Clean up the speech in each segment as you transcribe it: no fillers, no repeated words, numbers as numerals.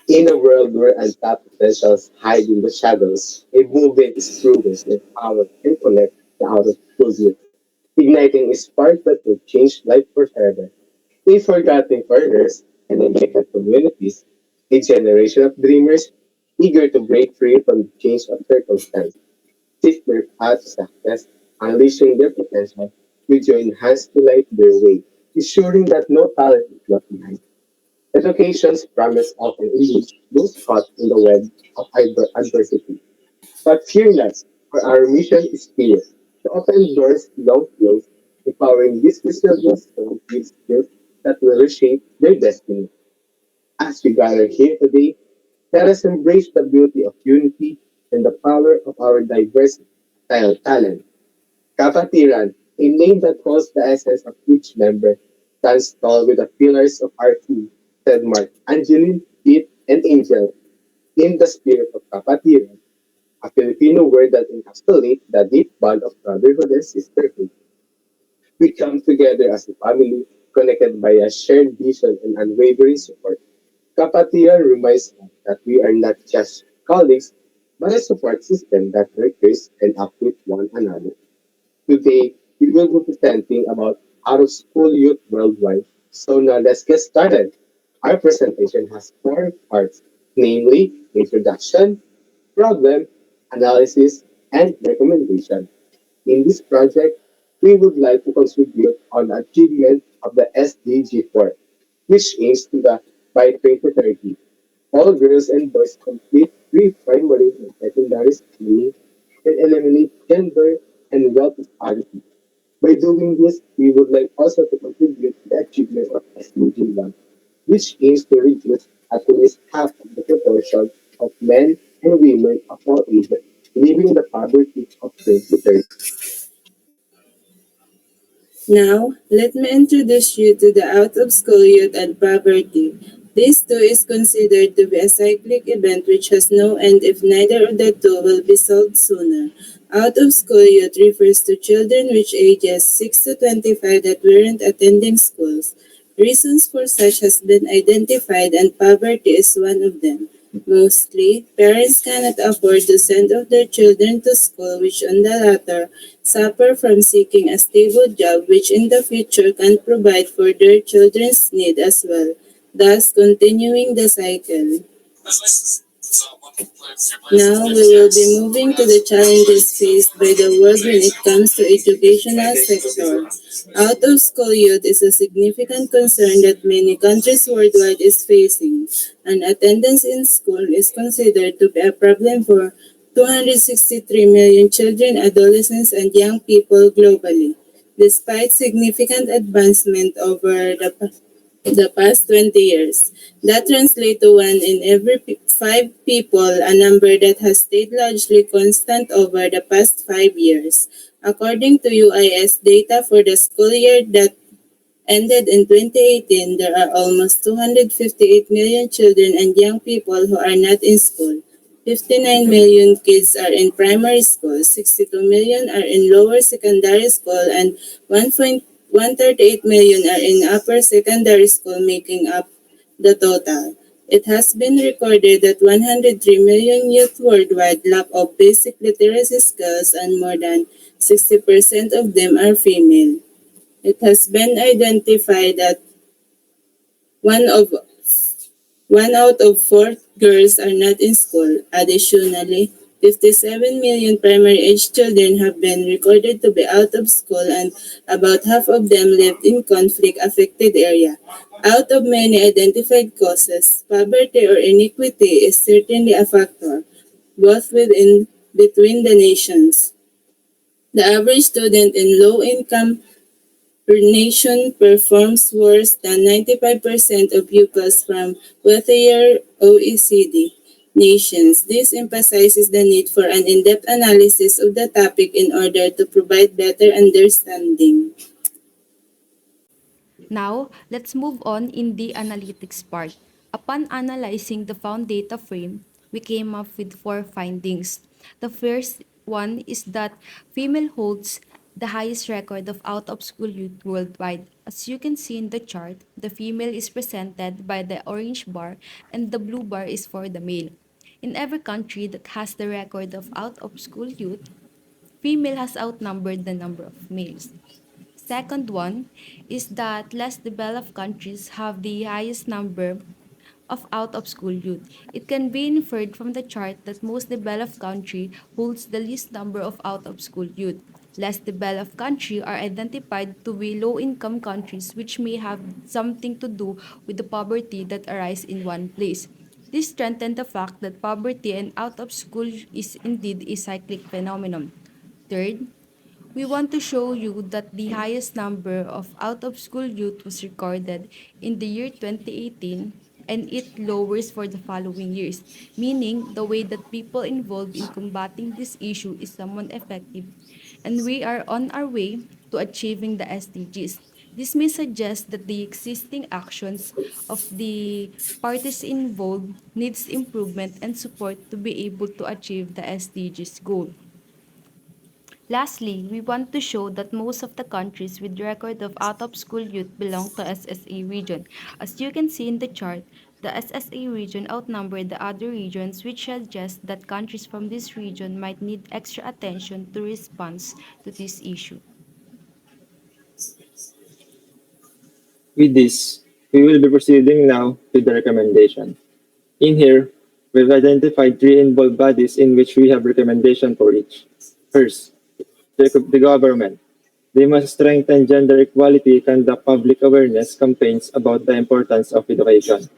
In a world where untapped potentials hide in the shadows, a movement is proven to empower and connect the out of school youth, igniting a spark that will change life forever. A forgotten corners and united communities, a generation of dreamers eager to break free from the chains of circumstance, seek their path to success, unleashing their potential with your enhanced to light their way, ensuring that no talent is left behind. Education's promise often eludes those caught in the web of adversity. But fear not, for our mission is clear: to open doors long closed, empowering these resilient souls with skills that will reshape their destiny. As we gather here today, let us embrace the beauty of unity and the power of our diverse talent. Kapatiran, a name that holds the essence of each member, stands tall with the pillars of our team, said Mark, Angeline, Pete, and Angel. In the spirit of Kapatiran, a Filipino word that encapsulates the deep bond of brotherhood and sisterhood. We come together as a family, connected by a shared vision and unwavering support. Kapatiran reminds us that we are not just colleagues, but a support system that nurtures and uplifts one another. Today, we will be presenting about out-of-school youth worldwide. So now let's get started. Our presentation has four parts, namely introduction, problem, analysis, and recommendation. In this project, we would like to contribute on the achievement of the SDG 4, which aims to that by 2030, all girls and boys complete pre-primary and secondary schooling and eliminate gender and wealth disparity. By doing this, we would like also to contribute to the achievement of SDG 1, which aims to reduce at least half of the proportion of men and women of all ages living in the poverty of 2030. Now, let me introduce you to the out of school youth and poverty. This too is considered to be a cyclic event which has no end if neither of the two will be solved sooner. Out of school youth refers to children which ages 6 to 25 that weren't attending schools. Reasons for such has been identified and poverty is one of them. Mostly, parents cannot afford to send off their children to school, which on the latter suffer from seeking a stable job which in the future can provide for their children's need as well, thus continuing the cycle. Now we will be moving to the challenges faced by the world when it comes to educational sector. Out of school youth is a significant concern that many countries worldwide is facing, and attendance in school is considered to be a problem for 263 million children, adolescents, and young people globally. Despite significant advancement over the past 20 years. That translates to one in every five people, a number that has stayed largely constant over the past 5 years. According to UIS data for the school year that ended in 2018, there are almost 258 million children and young people who are not in school. 59 million kids are in primary school, 62 million are in lower secondary school, and 1.138 million are in upper secondary school, making up the total. It has been recorded that 103 million youth worldwide lack of basic literacy skills and more than 60% of them are female. It has been identified that one of one out of four girls are not in school. Additionally, 57 million primary-age children have been recorded to be out of school and about half of them lived in conflict-affected area. Out of many identified causes, poverty or inequity is certainly a factor, both within between the nations. The average student in low-income nation performs worse than 95% of pupils from wealthier OECD nations. This emphasizes the need for an in-depth analysis of the topic in order to provide better understanding. Now, let's move on in the analytics part. Upon analyzing the found data frame, we came up with four findings. The first one is that female holds the highest record of out of school youth worldwide. As you can see in the chart, the female is presented by the orange bar and the blue bar is for the male. In every country that has the record of out of school youth, female has outnumbered the number of males. Second one is that less developed countries have the highest number of out-of-school youth. It can be inferred from the chart that most developed country holds the least number of out-of-school youth. Less developed countries are identified to be low-income countries which may have something to do with the poverty that arise in one place. This strengthens the fact that poverty and out-of-school is indeed a cyclic phenomenon. Third, we want to show you that the highest number of out-of-school youth was recorded in the year 2018 and it lowers for the following years, meaning the way that people involved in combating this issue is somewhat effective and we are on our way to achieving the SDGs. This may suggest that the existing actions of the parties involved needs improvement and support to be able to achieve the SDGs goal. Lastly, we want to show that most of the countries with record of out-of-school youth belong to SSA region. As you can see in the chart, the SSA region outnumber the other regions which suggests that countries from this region might need extra attention to respond to this issue. With this, we will be proceeding now to the recommendation. In here, we've identified three involved bodies in which we have recommendation for each. First, the government. They must strengthen gender equality, conduct public awareness campaigns about the importance of education,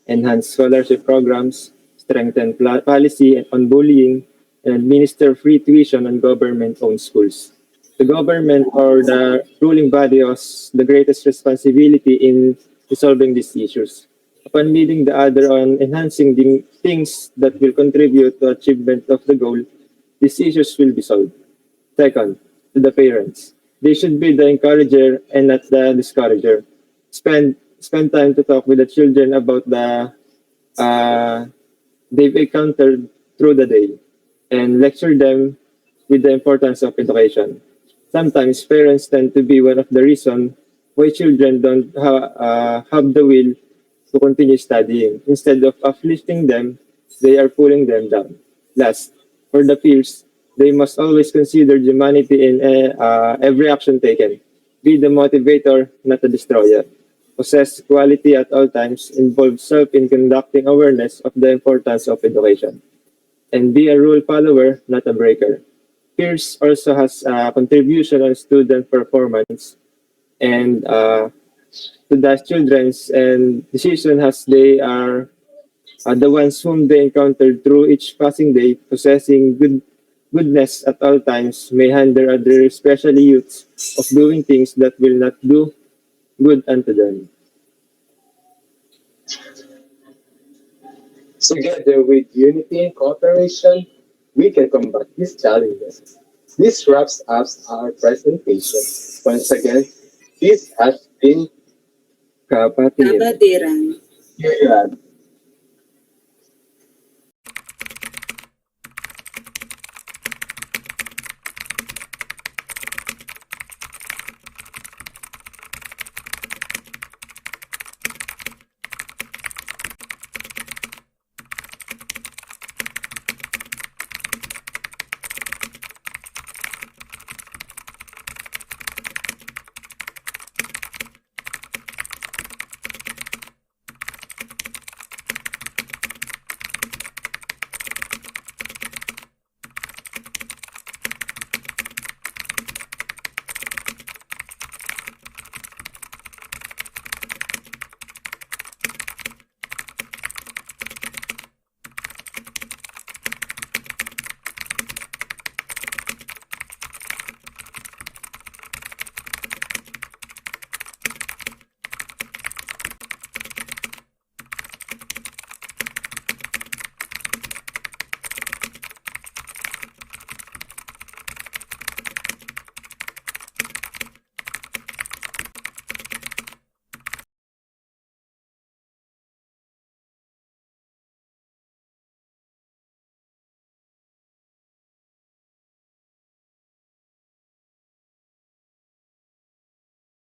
enhance scholarship programs, strengthen policy on bullying, and administer free tuition on government-owned schools. The government or the ruling body has the greatest responsibility in resolving these issues. Upon leading the other on enhancing the things that will contribute to achievement of the goal, these issues will be solved. Second, to the parents. They should be the encourager and not the discourager. Spend time to talk with the children about the uh, they've encountered through the day and lecture them with the importance of education. Sometimes parents tend to be one of the reasons why children don't have the will to continue studying. Instead of uplifting them, they are pulling them down. Last, for the peers, they must always consider humanity in every action taken. Be the motivator, not the destroyer. Possess quality at all times, involve self in conducting awareness of the importance of education. And be a rule follower, not a breaker. Peers also has a contribution on student performance and to the children's and decision as they are the ones whom they encountered through each passing day, possessing goodness at all times, may hinder other, especially youths, of doing things that will not do good unto them. Together with unity and cooperation, we can combat these challenges. This wraps up our presentation. Once again, this has been Kapatid. Kapatiran. Kieran.